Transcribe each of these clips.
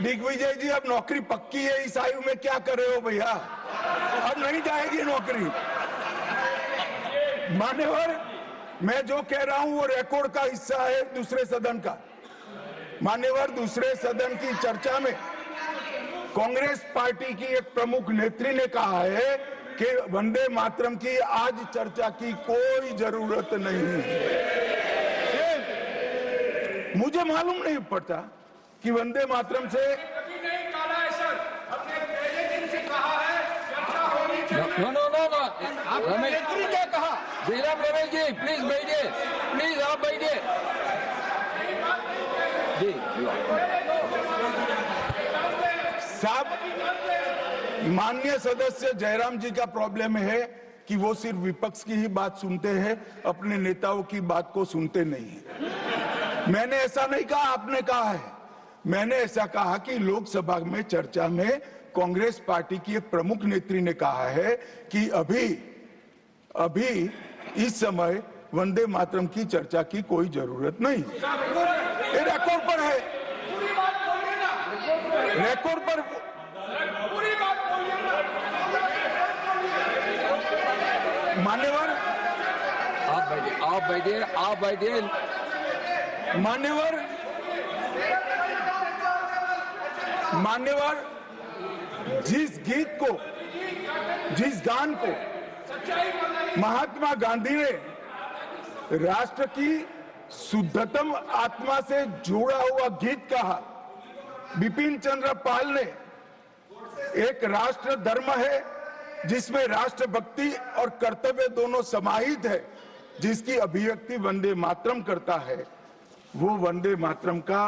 दिग्विजय जी अब नौकरी पक्की है, इस आयु में क्या कर रहे हो भैया? अब नहीं जाएगी नौकरी। मान्यवर, मैं जो कह रहा हूं वो रिकॉर्ड का हिस्सा है दूसरे सदन का। मान्यवर, दूसरे सदन की चर्चा में कांग्रेस पार्टी की एक प्रमुख नेत्री ने कहा है कि वंदे मातरम की आज चर्चा की कोई जरूरत नहीं है। मुझे मालूम नहीं पड़ता कि वंदे मातरम से नहीं कहा है सर, अपने पहले दिन से कहा है चर्चा होनी चाहिए। नो रमेश क्या कहा? जयराम रमेश जी प्लीज बैठिए, प्लीज आप बैठिए जी। साहब, माननीय सदस्य जयराम जी का प्रॉब्लम है कि वो सिर्फ विपक्ष की ही बात सुनते हैं, अपने नेताओं की बात को सुनते नहीं है। मैंने ऐसा नहीं कहा, आपने कहा है। मैंने ऐसा कहा कि लोकसभा में चर्चा में कांग्रेस पार्टी की एक प्रमुख नेत्री ने कहा है कि अभी इस समय वंदे मातरम की चर्चा की कोई जरूरत नहीं। ये रिकॉर्ड पर है, रिकॉर्ड पर पूरी बात बोलिए ना। मान्यवर, आप बैठिए। मान्यवर, जिस गीत को, जिस गान को महात्मा गांधी ने राष्ट्र की शुद्धतम आत्मा से जुड़ा हुआ गीत कहा, बिपिन चंद्र पाल ने एक राष्ट्र धर्म है जिसमें राष्ट्रभक्ति और कर्तव्य दोनों समाहित है, जिसकी अभिव्यक्ति वंदे मातरम करता है, वो वंदे मातरम का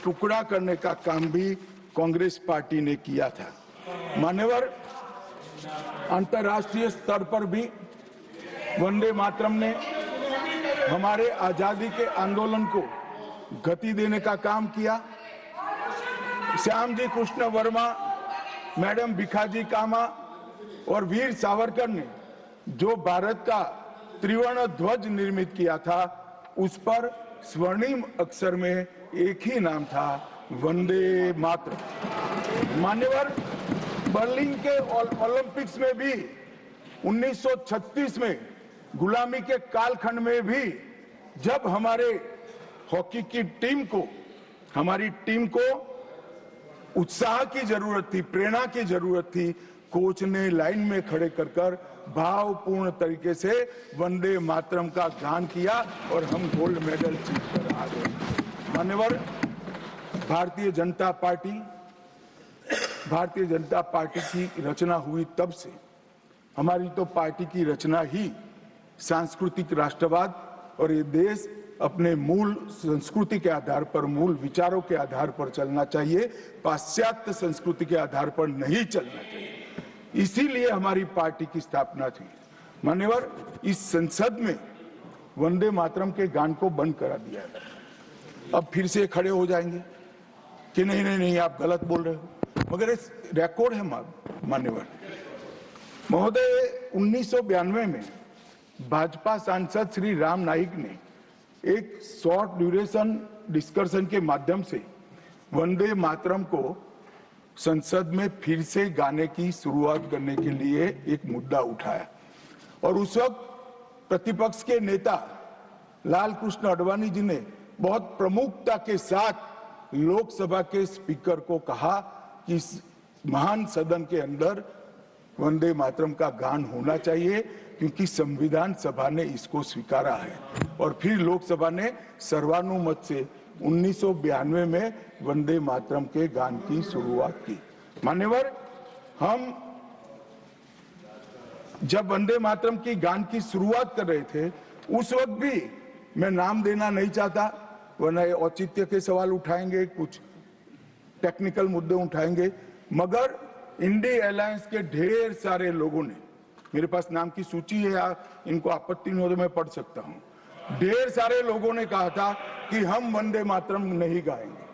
टुकड़ा करने का काम भी कांग्रेस पार्टी ने किया था। मान्यवर, अंतर्राष्ट्रीय स्तर पर भी वंदे मातरम ने हमारे आजादी के आंदोलन को गति देने का काम किया। श्याम जी कृष्ण वर्मा, मैडम भिखाजी कामा और वीर सावरकर ने जो भारत का त्रिवर्ण ध्वज निर्मित किया था, उस पर स्वर्णिम अक्षर में एक ही नाम था, वंदे मातरम। मान्यवर, बर्लिन के ओलंपिक्स में भी 1936 में गुलामी के कालखंड में भी जब हमारे हॉकी की हमारी टीम को उत्साह की जरूरत थी, प्रेरणा की जरूरत थी, कोच ने लाइन में खड़े कर भावपूर्ण तरीके से वंदे मातरम का गान किया और हम गोल्ड मेडल जीतकर आ गए। मान्यवर, भारतीय जनता पार्टी की रचना हुई तब से हमारी तो पार्टी की रचना ही सांस्कृतिक राष्ट्रवाद और ये देश अपने मूल संस्कृति के आधार पर, मूल विचारों के आधार पर चलना चाहिए, पाश्चात्य संस्कृति के आधार पर नहीं चलना चाहिए। इसीलिए हमारी पार्टी की स्थापना थी। मान्यवर, इस संसद में वंदे मातरम के गान को बंद करा दिया गया। अब फिर से खड़े हो जाएंगे कि नहीं आप गलत बोल रहे हो, मगर इस रिकॉर्ड है मान्यवर महोदय। 1992 में भाजपा सांसद श्री राम नाईक ने एक शॉर्ट ड्यूरेशन डिस्कशन के माध्यम से वंदे मातरम को संसद में फिर से गाने की शुरुआत करने के लिए एक मुद्दा उठाया और उस वक्त प्रतिपक्ष के नेता लाल कृष्ण आडवाणी जी ने बहुत प्रमुखता के साथ लोकसभा के स्पीकर को कहा कि इस महान सदन के अंदर वंदे मातरम का गान होना चाहिए, क्योंकि संविधान सभा ने इसको स्वीकारा है। और फिर लोकसभा ने सर्वानुमत से 1992 में वंदे मातरम के गान की शुरुआत की। मान्यवर, हम जब वंदे मातरम की गान की शुरुआत कर रहे थे, उस वक्त भी मैं नाम देना नहीं चाहता, वरना औचित्य के सवाल उठाएंगे, कुछ टेक्निकल मुद्दे उठाएंगे, मगर इंडी अलायंस के ढेर सारे लोगों ने, मेरे पास नाम की सूची है, इनको आपत्ति नहीं हो तो मैं पढ़ सकता हूं, ढेर सारे लोगों ने कहा था कि हम वंदे मातरम नहीं गाएंगे,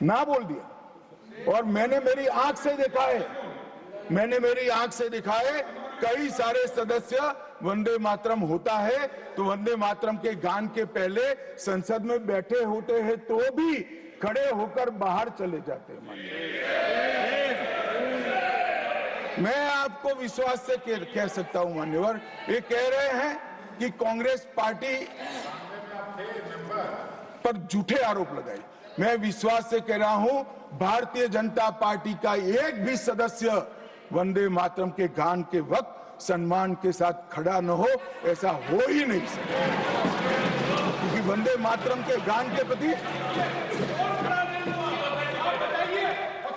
ना बोल दिया। और मैंने मेरी आंख से देखा है, कई सारे सदस्य वंदे मातरम होता है तो वंदे मातरम के गान के पहले संसद में बैठे होते हैं तो भी खड़े होकर बाहर चले जाते हैं। मैं आपको विश्वास से कह सकता हूं मान्यवर, ये कह रहे हैं कि कांग्रेस पार्टी पर झूठे आरोप लगाए। मैं विश्वास से कह रहा हूं, भारतीय जनता पार्टी का एक भी सदस्य वंदे मातरम के गान के वक्त सम्मान के साथ खड़ा न हो, ऐसा हो ही नहीं सकता, क्योंकि वंदे मातरम के गान के प्रति